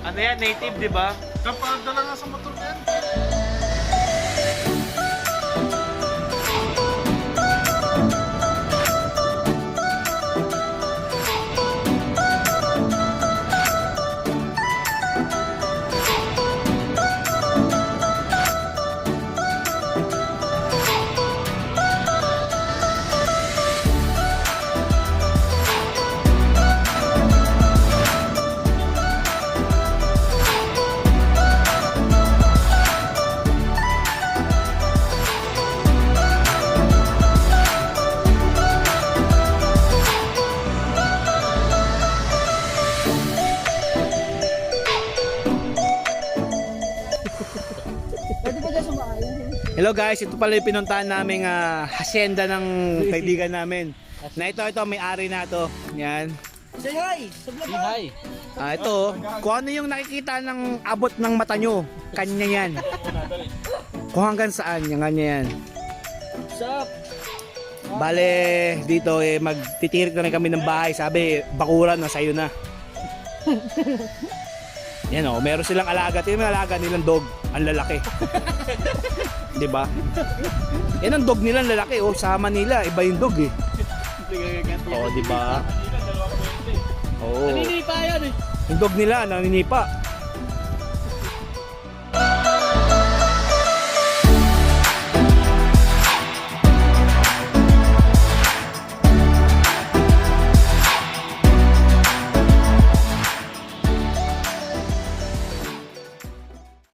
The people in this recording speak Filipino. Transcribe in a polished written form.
Ano yan, native, di ba? Kapag dala nga sa motor yan. Hello guys, ito pala yung pinuntahan naming hacienda ng kaibigan namin. Na ito, may-ari na to. Yan. Say hi! Hi. Ito, kung ano yung nakikita ng abot ng mata nyo, kanya yan. Kung hanggang saan, yung kanya yan. Sup? Bale, dito magtitirik na rin kami ng bahay. Sabi, bakuran na sa'yo na. Yan o, meron silang alaga. Tingnan mo yung alaga nilang dog. Ang lalaki. Diba? Yan ang dog nilang lalaki. O, sama nila. Iba yung dog eh. O, diba? Oo. Naninipa yan eh. Yung dog nila, naninipa.